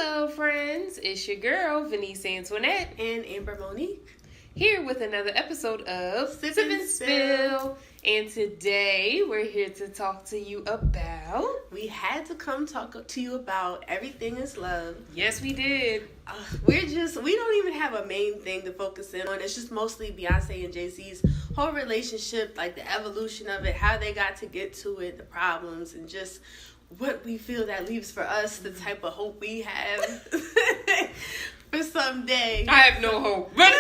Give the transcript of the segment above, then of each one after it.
Hello, friends. It's your girl, Venice Antoinette, and Amber Monique, here with another episode of Sip Sip and and Spill. And today, we're here to talk to you about... We had to come talk to you about Everything is Love. Yes, we did. We don't even have a main thing to focus in on. It's just mostly Beyonce and Jay-Z's whole relationship, like the evolution of it, how they got to get to it, the problems, and just what we feel that leaves for us, the type of hope we have for someday. I have no hope. But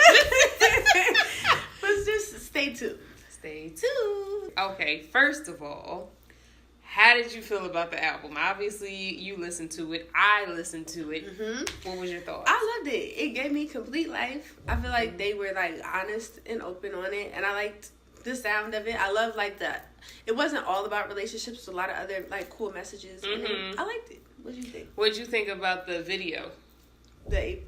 just stay tuned. Stay tuned. Okay, first of all, how did you feel about the album? Obviously, you listened to it. I listened to it. Mm-hmm. What was your thoughts? I loved it. It gave me complete life. I feel like they were like honest and open on it, and I liked the sound of it. I love it wasn't all about relationships. A lot of other like cool messages. Mm-hmm. I liked it. What did you think? What did you think about the video? The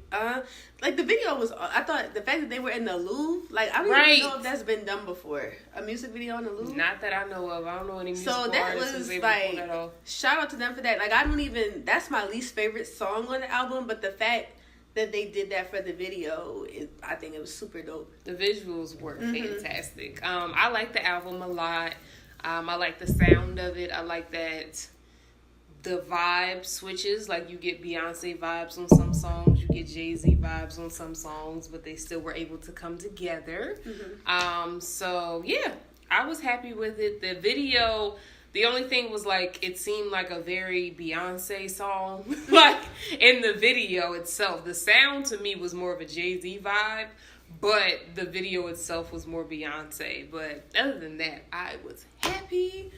video was. I thought the fact that they were in the Louvre, like I don't even know if that's been done before. A music video in the Louvre. Not that I know of. I don't know any music artists. So that was like shout out to them for that. Like I don't even. That's my least favorite song on the album, but the fact that they did that for the video, I think it was super dope. The visuals were fantastic. I like the album a lot. I like the sound of it. I like that the vibe switches. Like you get Beyonce vibes on some songs, you get Jay-Z vibes on some songs, but they still were able to come together. So yeah, I was happy with it. The video, the only thing was like it seemed like a very Beyonce song. Like in the video itself, the sound to me was more of a Jay-Z vibe, but the video itself was more Beyonce. But other than that, I was happy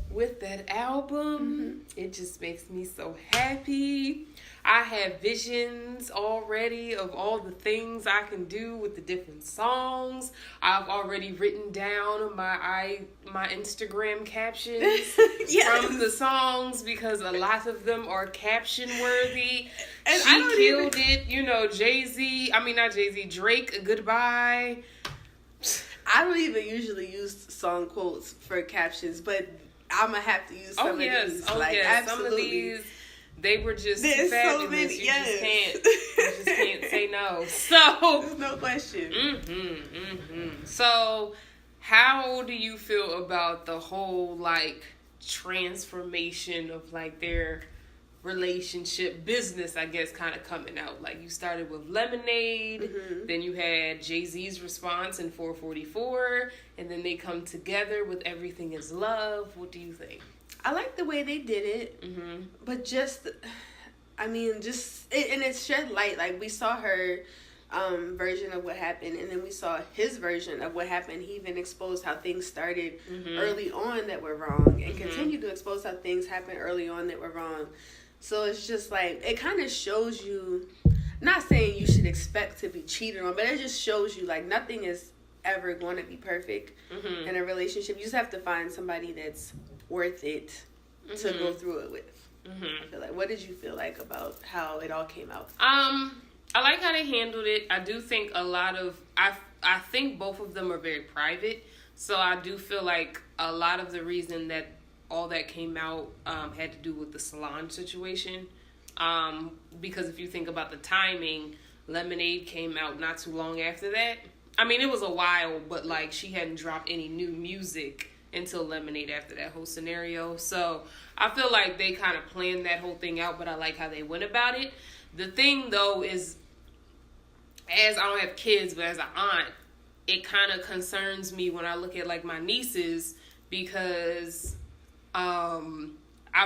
with that album. It just makes me so happy. I have visions already of all the things I can do with the different songs. I've already written down my Instagram captions from the songs because a lot of them are caption worthy. And she killed it. You know, Drake, Goodbye. I don't even usually use song quotes for captions, but I'm going to have to use some of these. Absolutely. Some of these, they were just too fabulous. So many, you just can't say no. So there's no question. So how do you feel about the whole like transformation of like their relationship business, I guess, kind of coming out? Like you started with Lemonade, then you had Jay-Z's response in 444, and then they come together with Everything is Love. What do you think? I like the way they did it, but and it shed light. Like we saw her version of what happened, and then we saw his version of what happened. He even exposed how things started early on that were wrong, and continued to expose how things happened early on that were wrong. So it's just like, it kind of shows you, not saying you should expect to be cheated on, but it just shows you like nothing is ever going to be perfect in a relationship. You just have to find somebody that's worth it to go through it with. I feel like, what did you feel like about how it all came out? I like how they handled it. I do think I think both of them are very private. So I do feel like a lot of the reason that all that came out had to do with the Solange situation. Because if you think about the timing, Lemonade came out not too long after that. I mean, it was a while, but like she hadn't dropped any new music until Lemonade after that whole scenario. So I feel like they kind of planned that whole thing out, but I like how they went about it. The thing though is, as I don't have kids, but as an aunt, it kind of concerns me when I look at like my nieces, because I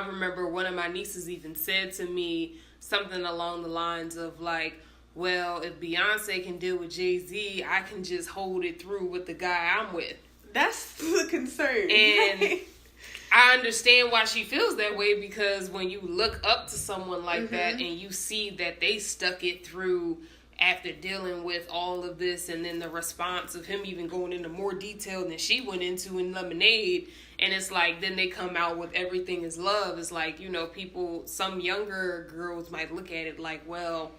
remember one of my nieces even said to me something along the lines of like, well, if Beyonce can deal with Jay-Z, I can just hold it through with the guy I'm with. That's the concern. And I understand why she feels that way, because when you look up to someone like that and you see that they stuck it through after dealing with all of this, and then the response of him even going into more detail than she went into in Lemonade, and it's like, then they come out with Everything is Love. It's like, you know, some younger girls might look at it like, well,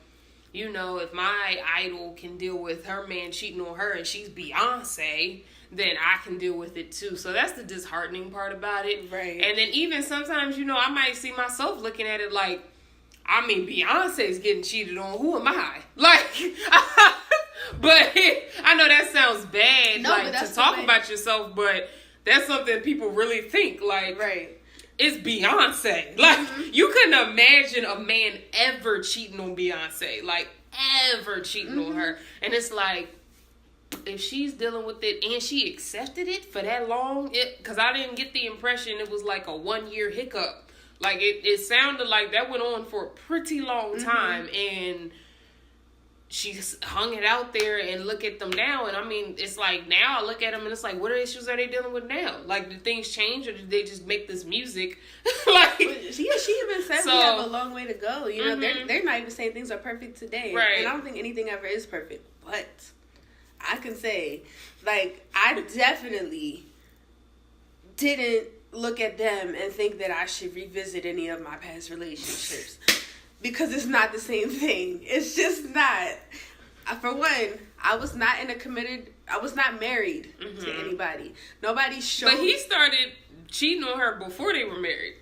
you know, if my idol can deal with her man cheating on her and she's Beyonce, then I can deal with it too. So that's the disheartening part about it. Right. And then even sometimes, you know, I might see myself looking at it like, I mean, Beyonce's getting cheated on. Who am I? Like, but I know that sounds bad, No, like, but that's to talk the way- about yourself, but that's something people really think. Like, Right. it's Beyonce. Like, you couldn't imagine a man ever cheating on Beyonce. Like, ever cheating on her. And it's like, if she's dealing with it and she accepted it for that long, because I didn't get the impression it was like a 1-year hiccup. Like, it sounded like that went on for a pretty long time, and she hung it out there, and look at them now. And I mean, it's like, now I look at them and it's like, what issues are they dealing with now? Like, did things change, or did they just make this music? Like, Yeah, she even said So- we have a long way to go. You know, they're not even saying things are perfect today. Right. And I don't think anything ever is perfect. But I can say, like, I definitely didn't look at them and think that I should revisit any of my past relationships. Because it's not the same thing. It's just not. For one, I was not married to anybody. Nobody showed but he started cheating on her before they were married.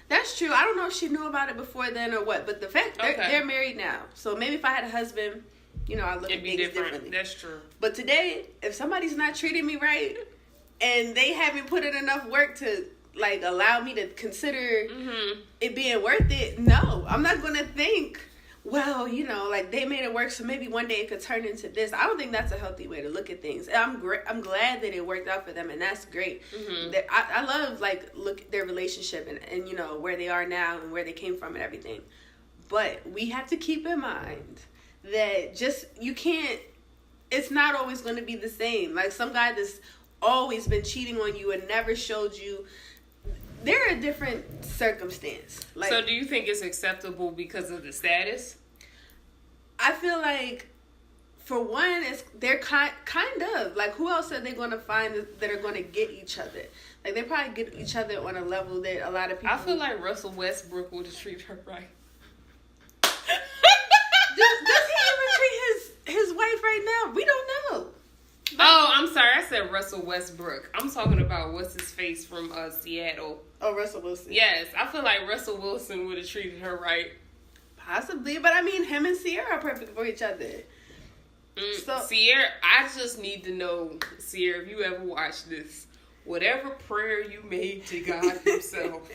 That's true. I don't know if she knew about it before then or what, but the fact they're married now. So maybe if I had a husband, you know, I'd look It'd at be things different. differently. That's true. But today, if somebody's not treating me right and they haven't put in enough work to, like, allow me to consider it being worth it, no. I'm not going to think, well, you know, like, they made it work, so maybe one day it could turn into this. I don't think that's a healthy way to look at things. I'm glad that it worked out for them, and that's great. I love, like, look at their relationship and, you know, where they are now and where they came from and everything. But we have to keep in mind that you can't, it's not always going to be the same. Like, some guy that's always been cheating on you and never showed you, they're a different circumstance. Like, So do you think it's acceptable because of the status? I feel like, for one, they're kind of like, who else are they going to find that are going to get each other? Like, they probably get each other on a level that a lot of people. I feel like Russell Westbrook would have treated her right. does he even treat his wife right now? We don't know. Oh, I'm sorry. I said Russell Westbrook. I'm talking about what's his face from Seattle. Oh, Russell Wilson. Yes, I feel like Russell Wilson would have treated her right. Possibly, but I mean, him and Sierra are perfect for each other. So- Sierra, I just need to know, Sierra, if you ever watch this, whatever prayer you made to God himself,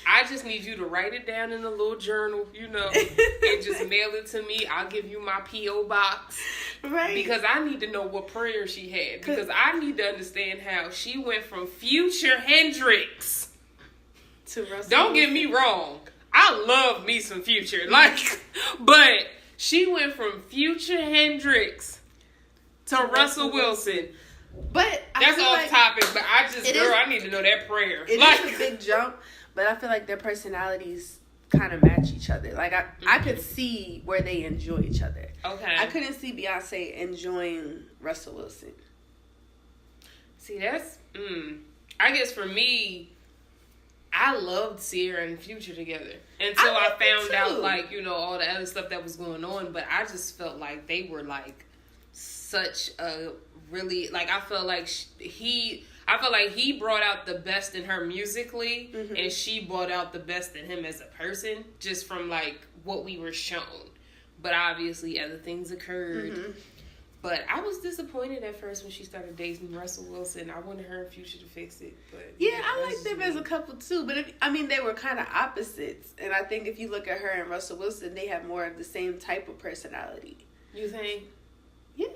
I just need you to write it down in a little journal, you know, and just mail it to me. I'll give you my P.O. box. Right. Because I need to know what prayer she had. Because I need to understand how she went from Future Hendrix. To Russell Don't get me wrong. I love me some Future. Like, but she went from Future Hendrix to Russell Wilson. But I That's feel off like topic, but I just, it girl, is- I need to know that prayer. it is a big jump, but I feel like their personalities kind of match each other. Like, I could see where they enjoy each other. Okay. I couldn't see Beyonce enjoying Russell Wilson. See, that's, I guess for me, I loved Sierra and Future together until I loved it found out, too. like, you know, all the other stuff that was going on. But I just felt like they were, like, such a really, like, I felt like he brought out the best in her musically, and she brought out the best in him as a person, just from, like, what we were shown. But obviously, other things occurred. But I was disappointed at first when she started dating Russell Wilson. I wanted her and Future to fix it. But Yeah, I that's like just them me. as a couple too, but they were kind of opposites. And I think if you look at her and Russell Wilson, they have more of the same type of personality. You think? Yeah.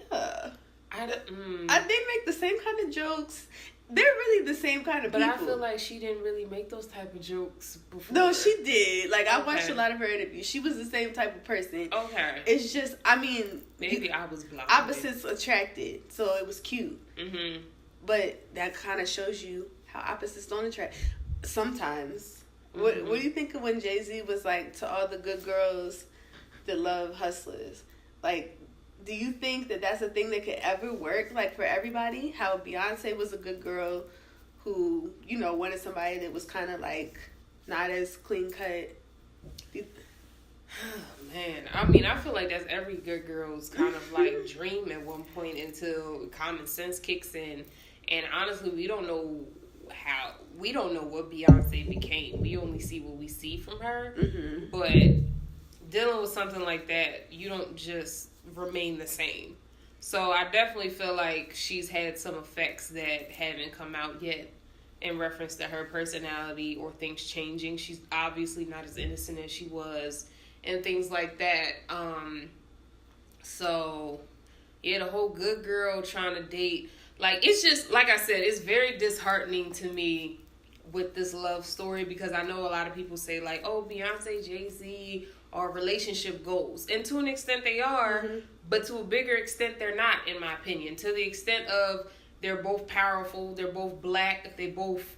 They They make the same kind of jokes. They're really the same kind of But people. I feel like she didn't really make those type of jokes before. No, she did. Like, I watched Okay. a lot of her interviews. She was the same type of person. Okay. It's just, I mean, Maybe I was blind. opposites attracted, so it was cute. Mm-hmm. But that kind of shows you how opposites don't attract. Sometimes. What do you think of when Jay-Z was like, to all the good girls that love hustlers? Like, do you think that that's a thing that could ever work, like, for everybody? How Beyonce was a good girl who, you know, wanted somebody that was kind of, like, not as clean cut. Man, I mean, I feel like that's every good girl's kind of like dream at one point until common sense kicks in. And honestly, we don't know what Beyonce became. We only see what we see from her. Mm-hmm. But dealing with something like that, you don't just remain the same. So I definitely feel like she's had some effects that haven't come out yet in reference to her personality or things changing. She's obviously not as innocent as she was and things like that. So, yeah, the whole good girl trying to date. Like, it's just, like I said, it's very disheartening to me with this love story because I know a lot of people say, like, oh, Beyonce, Jay-Z are relationship goals. And to an extent they are, but to a bigger extent they're not, in my opinion. To the extent of they're both powerful, they're both black, they both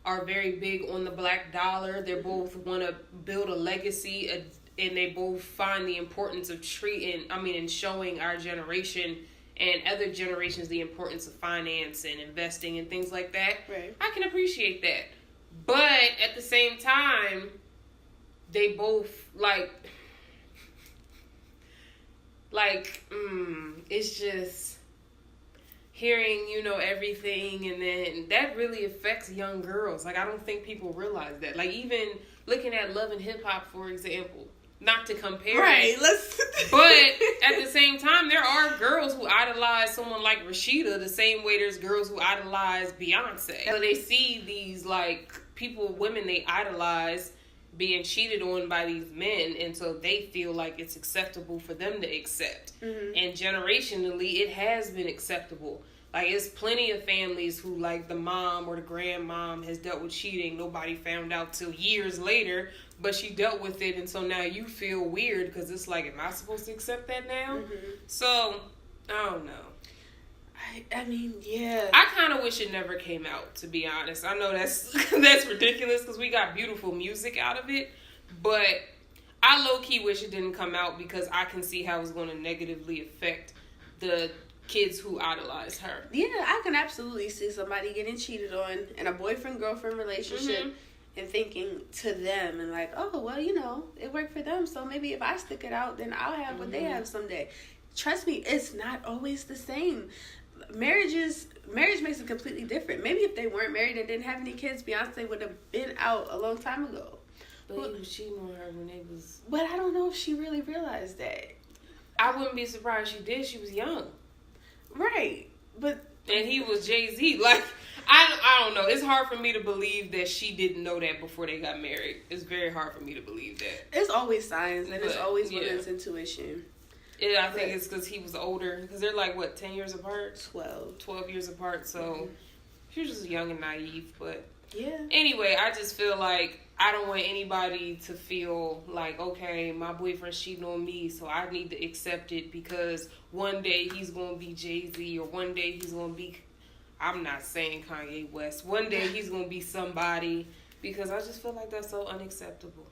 are very big on the black dollar, they both want to build a legacy, and they both find the importance of and showing our generation and other generations the importance of finance and investing and things like that. Right. I can appreciate that. But at the same time, they both, it's just hearing, everything, and then that really affects young girls. Like, I don't think people realize that. Like, even looking at Love and Hip Hop, for example, not to compare. Right, but at the same time, there are girls who idolize someone like Rashida the same way there's girls who idolize Beyonce. So they see these, women they idolize being cheated on by these men, and so they feel like it's acceptable for them to accept. And generationally, it has been acceptable. Like, it's plenty of families who, like, the mom or the grandmom has dealt with cheating. Nobody found out till years later, but she dealt with it, and so now you feel weird because it's like, am I supposed to accept that now? So, I don't know. I mean, yeah. I kind of wish it never came out, to be honest. I know that's ridiculous because we got beautiful music out of it, but I low-key wish it didn't come out because I can see how it's going to negatively affect the kids who idolize her. Yeah, I can absolutely see somebody getting cheated on in a boyfriend-girlfriend relationship and thinking to them and like, oh, well, it worked for them, so maybe if I stick it out, then I'll have what they have someday. Trust me, it's not always the same. Marriage makes it completely different. Maybe if they weren't married and didn't have any kids, Beyonce would have been out a long time ago. But he was cheating on her when they was... But I don't know if she really realized that. I wouldn't be surprised she did. She was young. Right. But... And he was Jay-Z. Like, I don't know. It's hard for me to believe that she didn't know that before they got married. It's very hard for me to believe that. It's always signs, and it's always women's intuition. Yeah, I think it's because he was older. Because they're 10 years apart? 12 years apart. So she was just young and naive. But yeah. Anyway, I just feel like I don't want anybody to feel like, okay, my boyfriend's cheating on me, so I need to accept it because one day he's going to be Jay-Z or one day he's going to be, I'm not saying Kanye West, one day he's going to be somebody because I just feel like that's so unacceptable.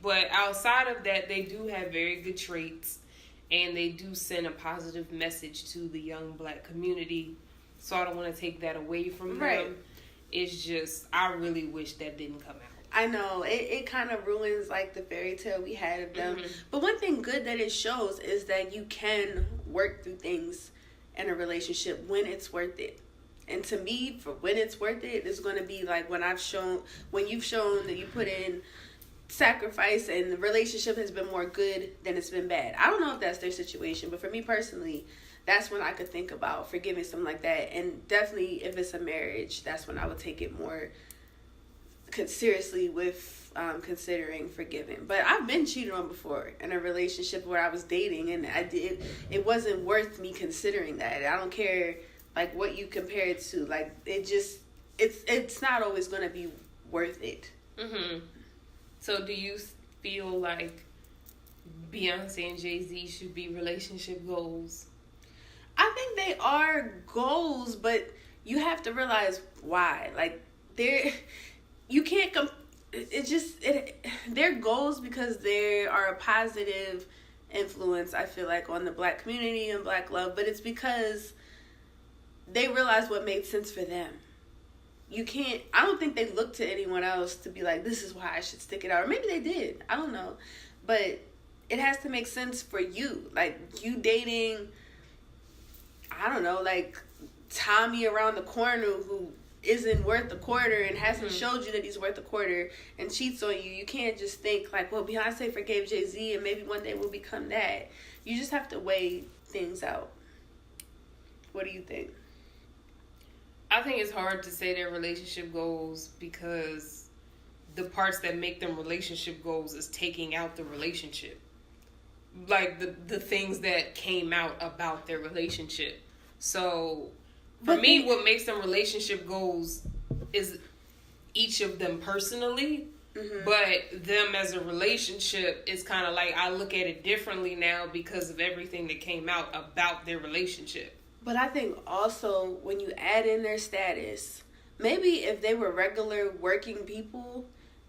But outside of that, they do have very good traits. And they do send a positive message to the young black community. So I don't want to take that away from them. It's just, I really wish that didn't come out. I know. It kind of ruins, the fairy tale we had of them. But one thing good that it shows is that you can work through things in a relationship when it's worth it. And to me, for when it's worth it, it's going to be when you've shown that you put in sacrifice and the relationship has been more good than it's been bad. I don't know if that's their situation, but for me personally, that's when I could think about forgiving something like that. And definitely if it's a marriage, that's when I would take it more seriously with considering forgiving. But I've been cheated on before in a relationship where I was dating, and it wasn't worth me considering that. I don't care what you compare it to. It's not always going to be worth it. So do you feel like Beyonce and Jay-Z should be relationship goals? I think they are goals, but you have to realize why. You can't they're goals because they are a positive influence, I feel like, on the black community and black love, but it's because they realized what made sense for them. I don't think they looked to anyone else to be like, this is why I should stick it out. Or maybe they did. I don't know. But it has to make sense for you. You dating, I don't know, Tommy around the corner who isn't worth a quarter and hasn't showed you that he's worth a quarter and cheats on you, you can't just think like, well, Beyonce forgave Jay-Z and maybe one day we'll become that. You just have to weigh things out. What do you think? I think it's hard to say their relationship goals because the parts that make them relationship goals is taking out the relationship. Like the things that came out about their relationship. So for me, what makes them relationship goals is each of them personally, but them as a relationship is kind of like I look at it differently now because of everything that came out about their relationship. But I think also when you add in their status, maybe if they were regular working people,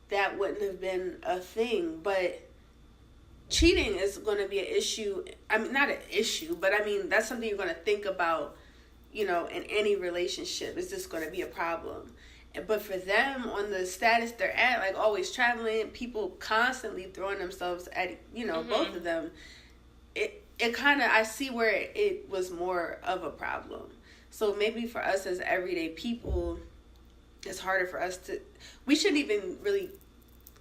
that wouldn't have been a thing. But cheating is going to be an issue. I mean, not an issue, but I mean, that's something you're going to think about, you know, in any relationship. Is this going to be a problem? But for them, on the status they're at, like always traveling, people constantly throwing themselves at, you know, both of them, it kind of, I see where it was more of a problem. So maybe for us as everyday people, it's harder for us to, we shouldn't even really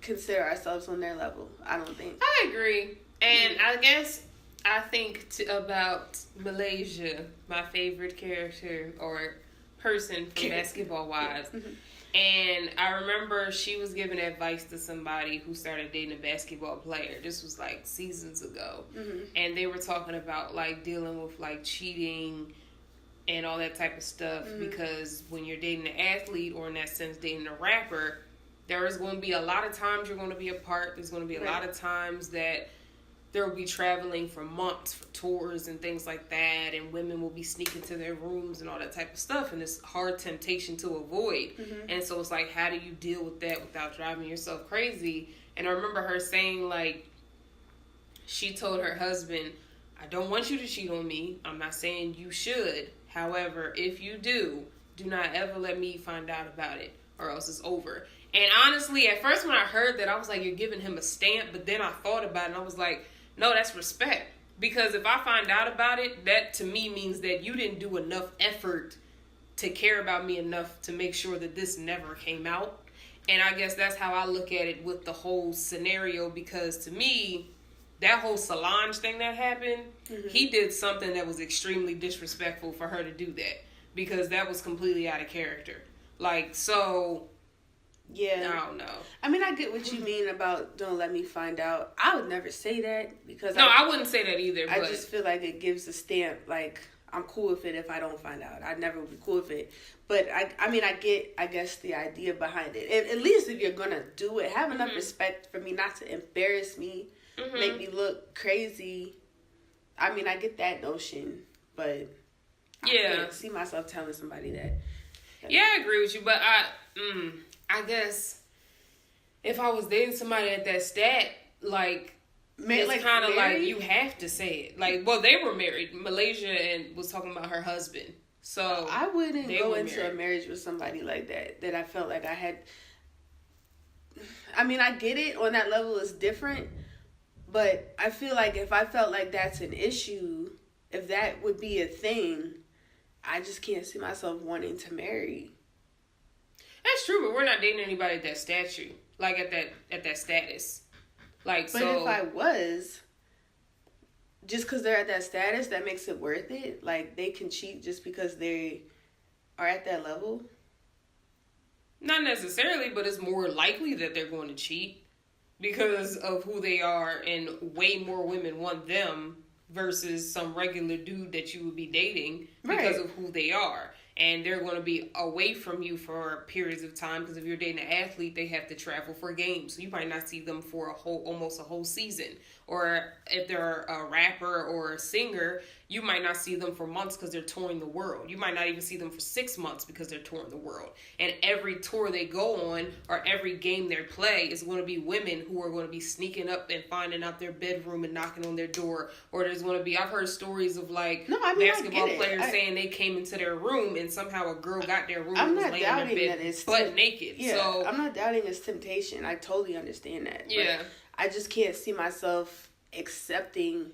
consider ourselves on their level, I don't think. I agree. And I guess I think about Malaysia, my favorite character or person from Basketball Wives. And I remember she was giving advice to somebody who started dating a basketball player. This was like seasons ago. And they were talking about like dealing with like cheating and all that type of stuff. Because when you're dating an athlete, or in that sense dating a rapper, there is going to be a lot of times you're going to be apart. There's going to be a lot of times that there will be traveling for months for tours and things like that, and women will be sneaking to their rooms and all that type of stuff, and it's hard temptation to avoid. And so it's like, how do you deal with that without driving yourself crazy? And I remember her saying, like, she told her husband, I don't want you to cheat on me. I'm not saying you should. However, if you do not ever let me find out about it, or else it's over. And honestly, at first when I heard that, I was like, you're giving him a stamp. But then I thought about it, and I was like, no, that's respect. Because if I find out about it, that to me means that you didn't do enough effort to care about me enough to make sure that this never came out. And I guess that's how I look at it with the whole scenario. Because to me, that whole Solange thing that happened, he did something that was extremely disrespectful for her to do that. Because that was completely out of character. Like, so... yeah, I don't know. I mean, I get what you mean about don't let me find out. I would never say that because I wouldn't say that either. I just feel like it gives a stamp. Like I'm cool with it if I don't find out. I'd never be cool with it. But I mean, I guess the idea behind it. At least if you're gonna do it, have enough respect for me not to embarrass me, make me look crazy. I mean, I get that notion, but I can't see myself telling somebody that. Yeah, I agree with you, but I guess if I was dating somebody at that stat, like, it's kind of like you have to say it. Like, well, they were married. Malaysia and was talking about her husband. So I wouldn't go into a marriage with somebody like that I felt like I had. I mean, I get it on that level. It's different. But I feel like if I felt like that's an issue, if that would be a thing, I just can't see myself wanting to marry. That's true, but we're not dating anybody at that stature, like at that status. Like, but if I was, just because they're at that status, that makes it worth it. Like they can cheat just because they are at that level. Not necessarily, but it's more likely that they're going to cheat because of who they are, and way more women want them versus some regular dude that you would be dating because of who they are. And they're going to be away from you for periods of time because if you're dating an athlete, they have to travel for games. So you might not see them for almost a whole season. Or if they're a rapper or a singer, you might not see them for months because they're touring the world. You might not even see them for 6 months because they're touring the world. And every tour they go on or every game they play is going to be women who are going to be sneaking up and finding out their bedroom and knocking on their door. Or there's going to be, I've heard stories of like basketball players saying they came into their room and somehow a girl got their room and was laying in their bed butt naked. Yeah, so I'm not doubting it's temptation. I totally understand that. Yeah. I just can't see myself accepting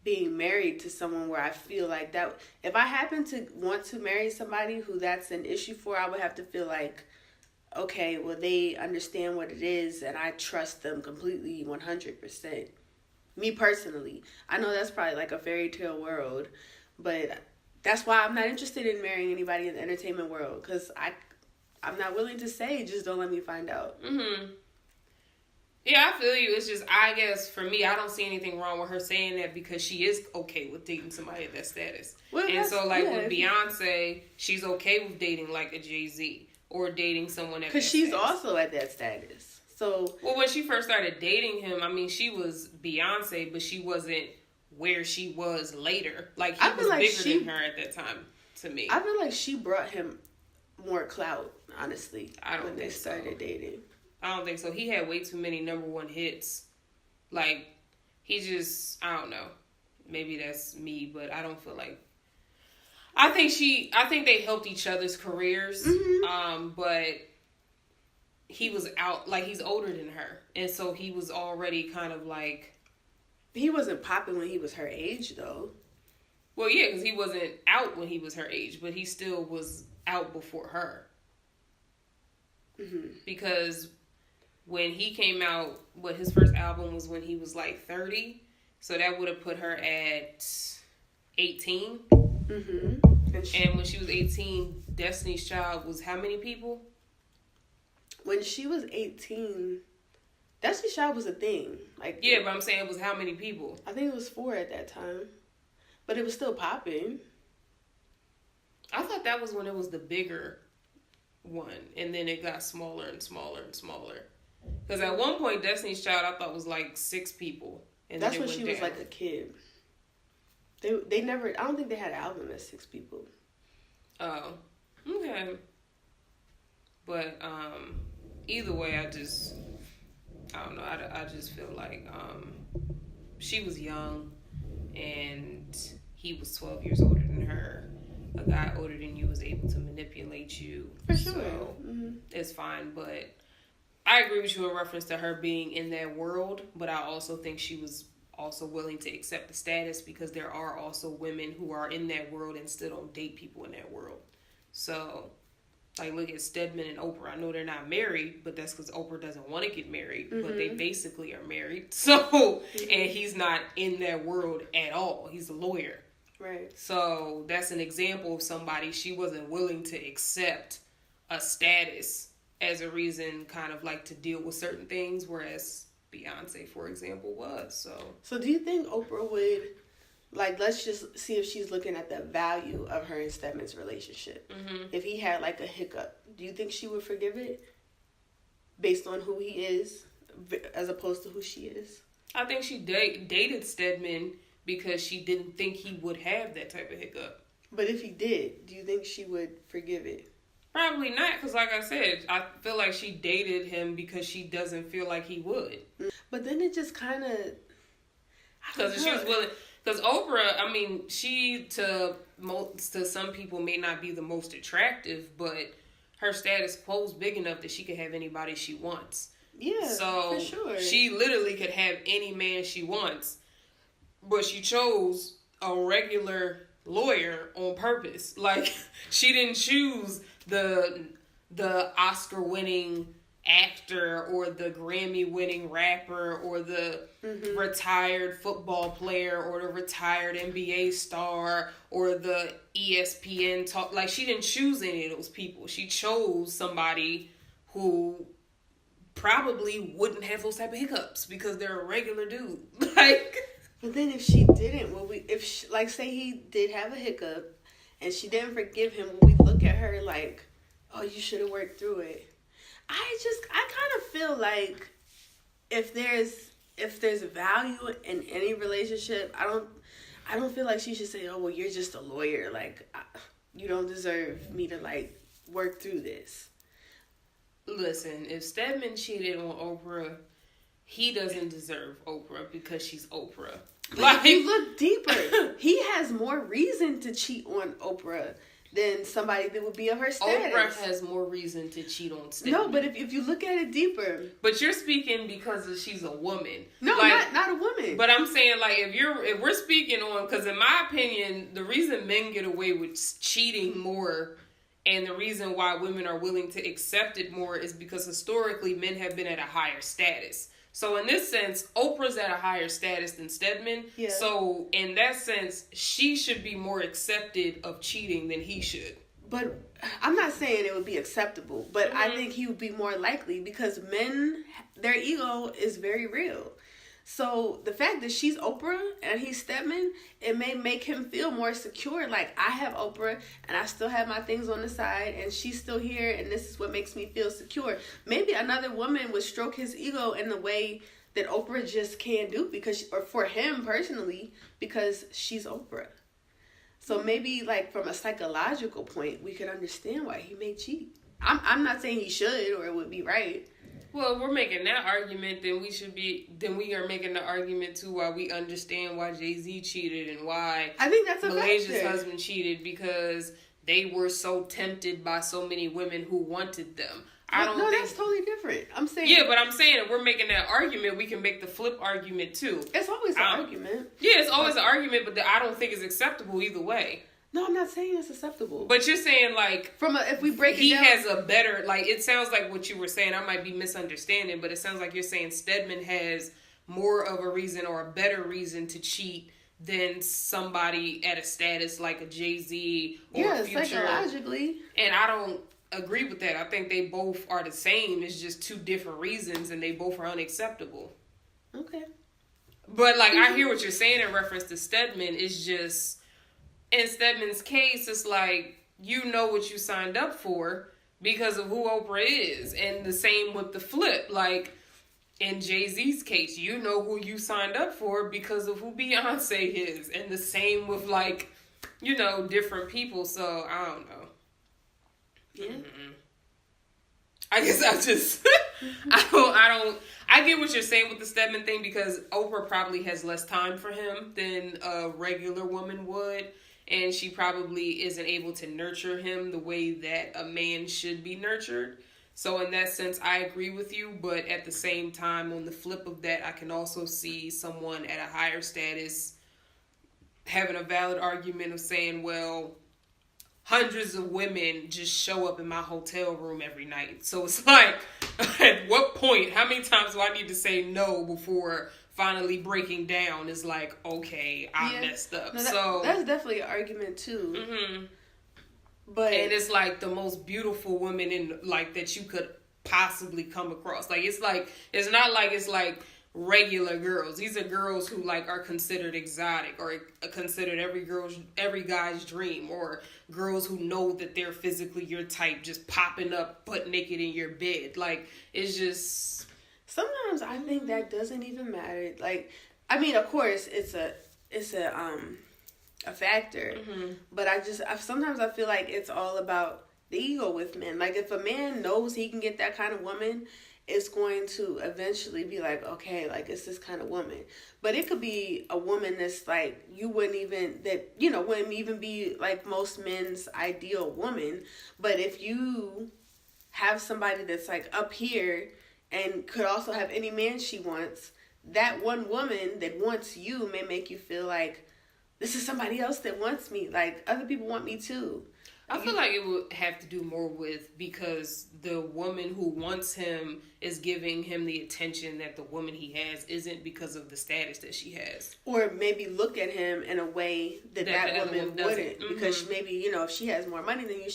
being married to someone where I feel like that if I happen to want to marry somebody who that's an issue for, I would have to feel like, okay, well, they understand what it is and I trust them completely 100%. Me personally. I know that's probably like a fairy tale world, but that's why I'm not interested in marrying anybody in the entertainment world, because I'm not willing to say, just don't let me find out. Mm-hmm. Yeah, I feel you. It's just, I guess, for me, I don't see anything wrong with her saying that because she is okay with dating somebody at that status. Well, and so, like, with Beyonce, she's okay with dating, like, a Jay-Z or dating someone at that status. Because she's also at that status. So, well, when she first started dating him, I mean, she was Beyonce, but she wasn't where she was later. Like, he was like bigger than her at that time, to me. I feel like she brought him more clout, honestly, I don't when they started dating. I don't think so. He had way too many #1 hits. Like, he just, I don't know. Maybe that's me, but I don't feel like. I think they helped each other's careers. Mm-hmm. But he was out, like, he's older than her. And so he was already kind of like. He wasn't popping when he was her age, though. Well, yeah, because he wasn't out when he was her age, but he still was out before her. Mm-hmm. Because when he came out, his first album was when he was like 30. So that would have put her at 18. Mm-hmm. And when she was 18, Destiny's Child was how many people? When she was 18, Destiny's Child was a thing. Like, yeah, but I'm saying it was how many people? I think it was 4 at that time. But it was still popping. I thought that was when it was the bigger one. And then it got smaller and smaller and smaller. Because at one point, Destiny's Child, I thought was like 6 people. And that's when she was like a kid. They never, I don't think they had an album as 6 people. Oh, okay. But either way, I don't know. I just feel like she was young and he was 12 years older than her. A guy older than you was able to manipulate you. For sure. So it's fine, but I agree with you in reference to her being in that world, but I also think she was also willing to accept the status because there are also women who are in that world and still don't date people in that world. So, like, look at Stedman and Oprah. I know they're not married, but that's because Oprah doesn't want to get married, but they basically are married. So, and he's not in that world at all. He's a lawyer. Right. So, that's an example of somebody she wasn't willing to accept a status as a reason kind of like to deal with certain things, whereas Beyonce, for example, was. So do you think Oprah would, like, let's just see if she's looking at the value of her and Stedman's relationship. Mm-hmm. If he had like a hiccup, do you think she would forgive it based on who he is as opposed to who she is? I think she dated Stedman because she didn't think he would have that type of hiccup. But if he did, do you think she would forgive it? Probably not, because like I said, I feel like she dated him because she doesn't feel like he would. But then it just kind of... Because she was willing... Because Oprah, I mean, she to some people may not be the most attractive, but her status quo is big enough that she could have anybody she wants. Yeah, so for sure. She literally could have any man she wants, but she chose a regular lawyer on purpose. Like, she didn't choose the Oscar-winning actor or the Grammy-winning rapper or the retired football player or the retired NBA star or the ESPN talk. Like, she didn't choose any of those people. She chose somebody who probably wouldn't have those type of hiccups because they're a regular dude. Like, but then if she didn't, like, say he did have a hiccup and she didn't forgive him, we look at her like, oh, you should have worked through it. I kind of feel like if there's value in any relationship, I don't feel like she should say, oh, well, you're just a lawyer. Like, you don't deserve me to, like, work through this. Listen, if Stedman cheated on Oprah, he doesn't deserve Oprah because she's Oprah. Like, if you look deeper, he has more reason to cheat on Oprah than somebody that would be of her status. Oprah has more reason to cheat on Stedman. No, but if you look at it deeper. But you're speaking because she's a woman. No, like, not a woman. But I'm saying, like, if we're speaking on, because in my opinion, the reason men get away with cheating more and the reason why women are willing to accept it more is because historically men have been at a higher status. So in this sense, Oprah's at a higher status than Stedman. Yeah. So in that sense, she should be more accepted of cheating than he should. But I'm not saying it would be acceptable, but I think he would be more likely because men, their ego is very real. So the fact that she's Oprah and he's Stedman, it may make him feel more secure. Like, I have Oprah and I still have my things on the side and she's still here and this is what makes me feel secure. Maybe another woman would stroke his ego in the way that Oprah just can't do or for him personally, because she's Oprah. So maybe, like, from a psychological point, we could understand why he may cheat. I'm not saying he should or it would be right. Well, if we're making that argument, then we are making the argument too why we understand why Jay-Z cheated and why I think that's a Malaysia's factor. husband cheated, because they were so tempted by so many women who wanted them. That's totally different. I'm saying. Yeah, but I'm saying if we're making that argument, we can make the flip argument too. It's always an argument. Yeah, it's always an argument, but I don't think it's acceptable either way. No, I'm not saying it's acceptable. But you're saying, like, if we break it down, he has a better, like, it sounds like what you were saying, I might be misunderstanding, but it sounds like you're saying Stedman has more of a reason or a better reason to cheat than somebody at a status like a Jay-Z or a Future. Psychologically. And I don't agree with that. I think they both are the same. It's just two different reasons, and they both are unacceptable. Okay. But, like, I hear what you're saying in reference to Stedman. It's just, in Stedman's case, it's like, you know what you signed up for because of who Oprah is. And the same with the flip. Like, in Jay-Z's case, you know who you signed up for because of who Beyonce is. And the same with, like, you know, different people. So, I don't know. Yeah. Mm-hmm. I guess I just, I get what you're saying with the Stedman thing, because Oprah probably has less time for him than a regular woman would. And she probably isn't able to nurture him the way that a man should be nurtured. So in that sense, I agree with you. But at the same time, on the flip of that, I can also see someone at a higher status having a valid argument of saying, well, hundreds of women just show up in my hotel room every night. So it's like, at what point, how many times do I need to say no before finally breaking down is like, okay, I messed up. No, that's definitely an argument too. Mm-hmm. But and it's like the most beautiful woman in, like, that you could possibly come across. Like, it's not like it's like regular girls. These are girls who, like, are considered exotic or considered every guy's dream, or girls who know that they're physically your type, just popping up butt naked in your bed. Like, it's just. Sometimes I think that doesn't even matter. Like, I mean, of course, it's a factor. Mm-hmm. But sometimes I feel like it's all about the ego with men. Like, if a man knows he can get that kind of woman, it's going to eventually be like, okay, like, it's this kind of woman. But it could be a woman that's like, wouldn't even be like most men's ideal woman. But if you have somebody that's like up here and could also have any man she wants, that one woman that wants you may make you feel like, this is somebody else that wants me. Like, other people want me too. I feel like it would have to do more with, because the woman who wants him is giving him the attention that the woman he has isn't because of the status that she has. Or maybe look at him in a way that woman wouldn't. Mm-hmm. Because maybe, if she has more money than you,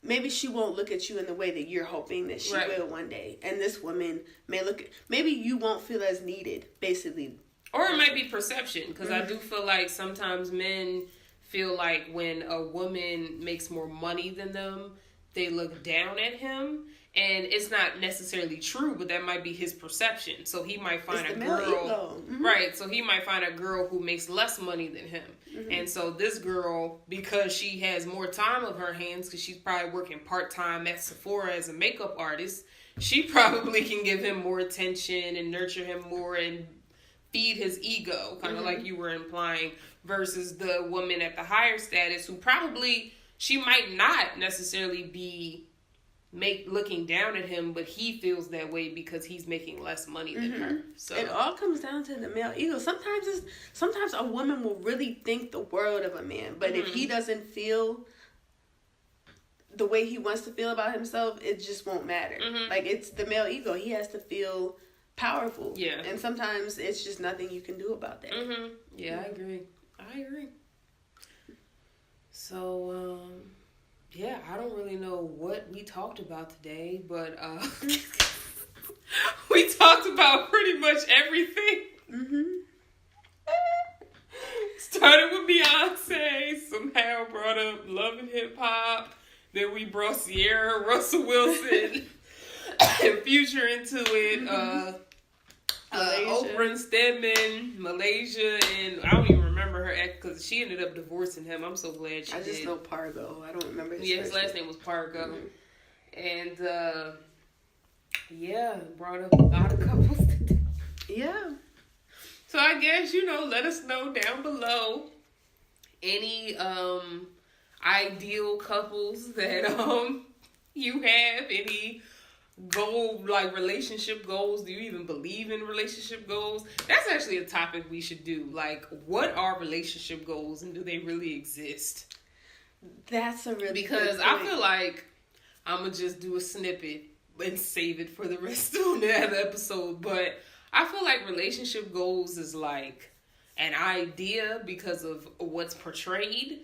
maybe she won't look at you in the way that you're hoping that she will one day. And this woman may maybe you won't feel as needed, basically. Or it might be perception, because I do feel like sometimes men feel like when a woman makes more money than them, they look down at him. And it's not necessarily true, but that might be his perception. So he might find a girl, right? So he might find a girl who makes less money than him. Mm-hmm. And so this girl, because she has more time on her hands, because she's probably working part-time at Sephora as a makeup artist, she probably can give him more attention and nurture him more and feed his ego, kind of like you were implying, versus the woman at the higher status who probably she might not necessarily be looking down at him, but he feels that way because he's making less money than her. So it all comes down to the male ego. Sometimes a woman will really think the world of a man, but if he doesn't feel the way he wants to feel about himself, it just won't matter. Like, it's the male ego. He has to feel powerful. Yeah. And sometimes it's just nothing you can do about that. Yeah, I agree. So, yeah, I don't really know what we talked about today, but we talked about pretty much everything. Started with Beyonce, somehow brought up Love and Hip Hop. Then we brought Sierra, Russell Wilson, and Future into it. Oprah and Stedman, Malaysia, and I don't even remember her ex because she ended up divorcing him. I'm so glad she did. I just know Pargo. I don't remember his last name was Pargo. And, brought up a lot of couples today. Yeah. So I guess, let us know down below any ideal couples that you have, any relationship goals. Do you even believe in relationship goals? That's actually a topic we should do. Like, what are relationship goals and do they really exist? That's a really because good point. I feel like I'm gonna just do a snippet and save it for the rest of the episode, but I feel like relationship goals is like an idea because of what's portrayed,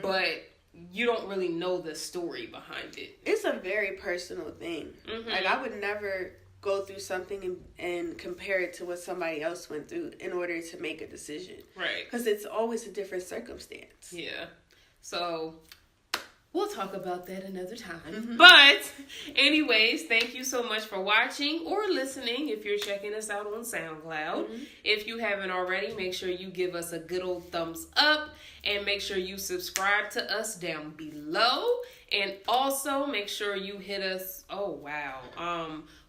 but you don't really know the story behind it. It's a very personal thing. Like, I would never go through something and compare it to what somebody else went through in order to make a decision. Right. Because it's always a different circumstance. Yeah. So we'll talk about that another time. But anyways, thank you so much for watching or listening if you're checking us out on SoundCloud. If you haven't already, make sure you give us a good old thumbs up and make sure you subscribe to us down below. And also make sure you hit us. Oh, wow.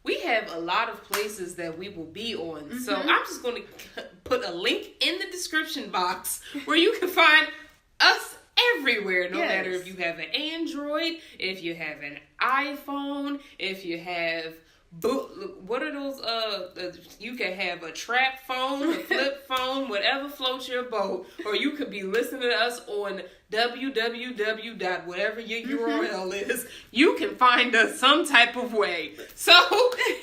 We have a lot of places that we will be on. So I'm just going to put a link in the description box where you can find us everywhere, no matter if you have an Android, if you have an iPhone, if you have what are those you can have a trap phone, a flip phone, whatever floats your boat, or you could be listening to us on www. Whatever your URL is. You can find us some type of way. So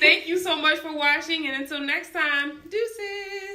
thank you so much for watching, and until next time, deuces.